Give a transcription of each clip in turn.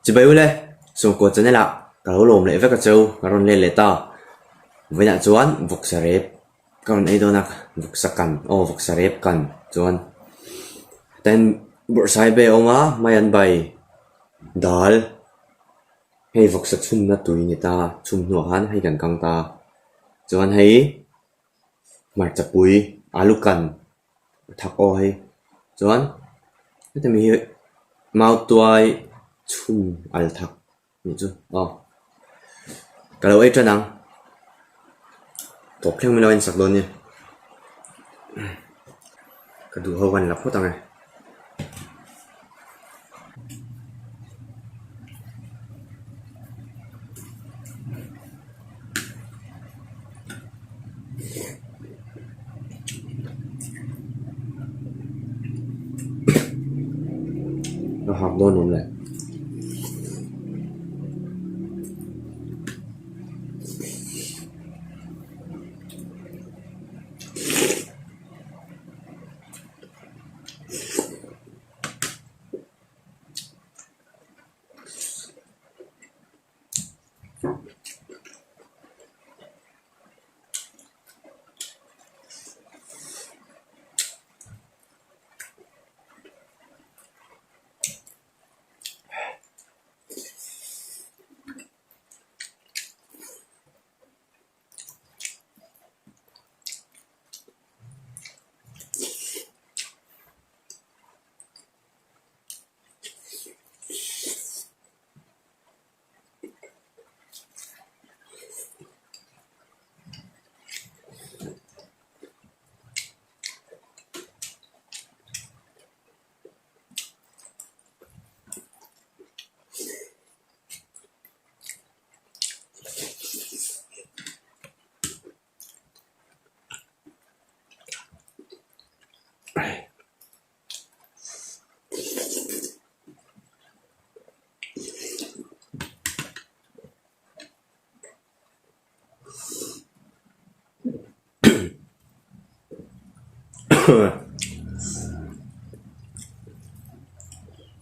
chỉ bây giờ số cô chân này là cả lỗ lồm lại với cả châu cả ron lên lại ta với nhà chuan vục sa rep còn ấy đó là vục sa cần vục sa rep cần chuan tên bộ sai bê ông á mai ăn bay dal hay vục sa chun na tui ni ta chun nuo han hay gần căng ta chuan hay mar chapui alu cần thak o hay chuan cái mi mau tuai chun al thak ni chu cái lâu ấy cho năng top khen mình lo in sạc luôn nha cái đủ hậu văn là phốt tăng này nó học đôi nôm lại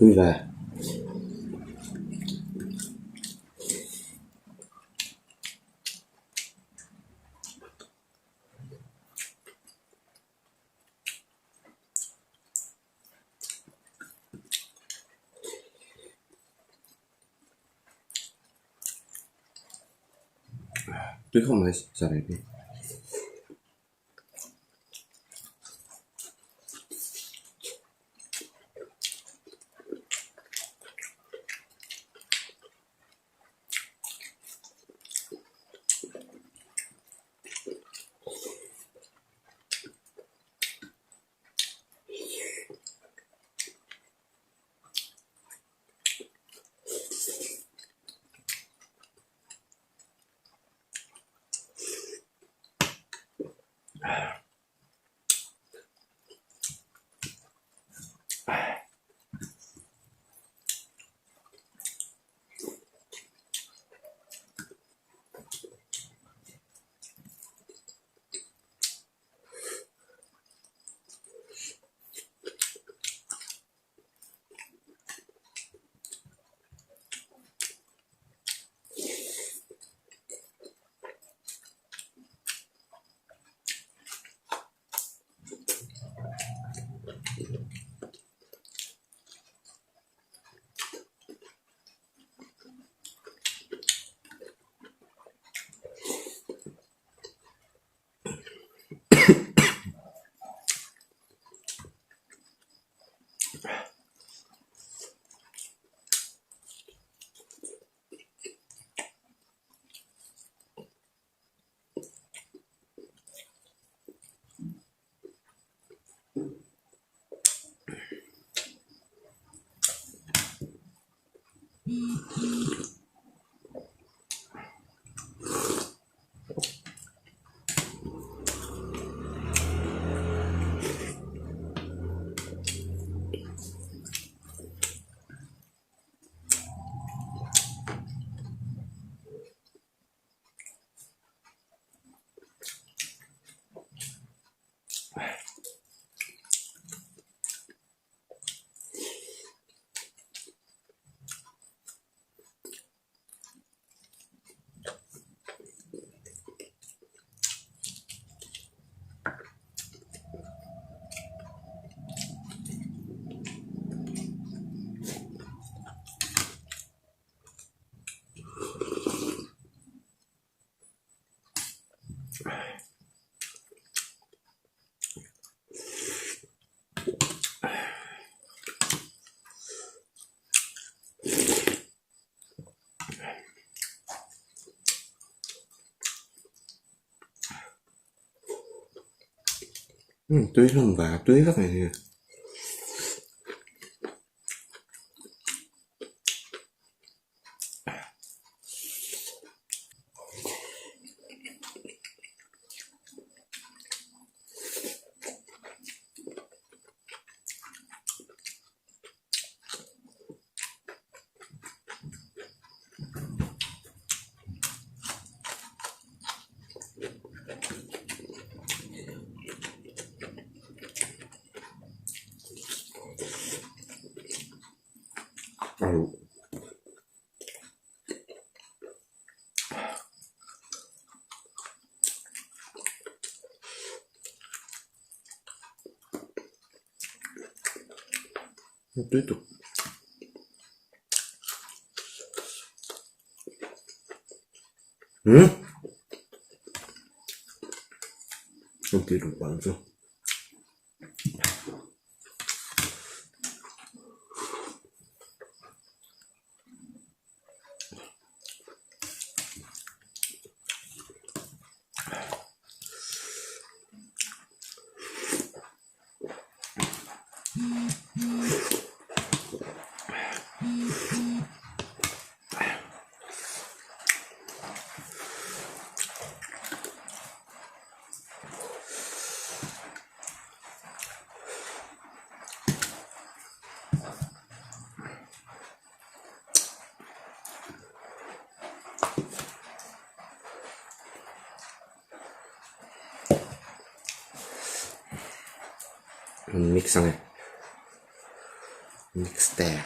vui vẻ tôi không nói giờ này đi Tươi lòng và tươi rất này. Aduh. Itu. Nanti lupa tuh. Mix này. Mix tè.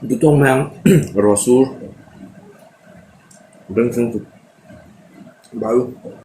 Butong mang rosur, benteng baru.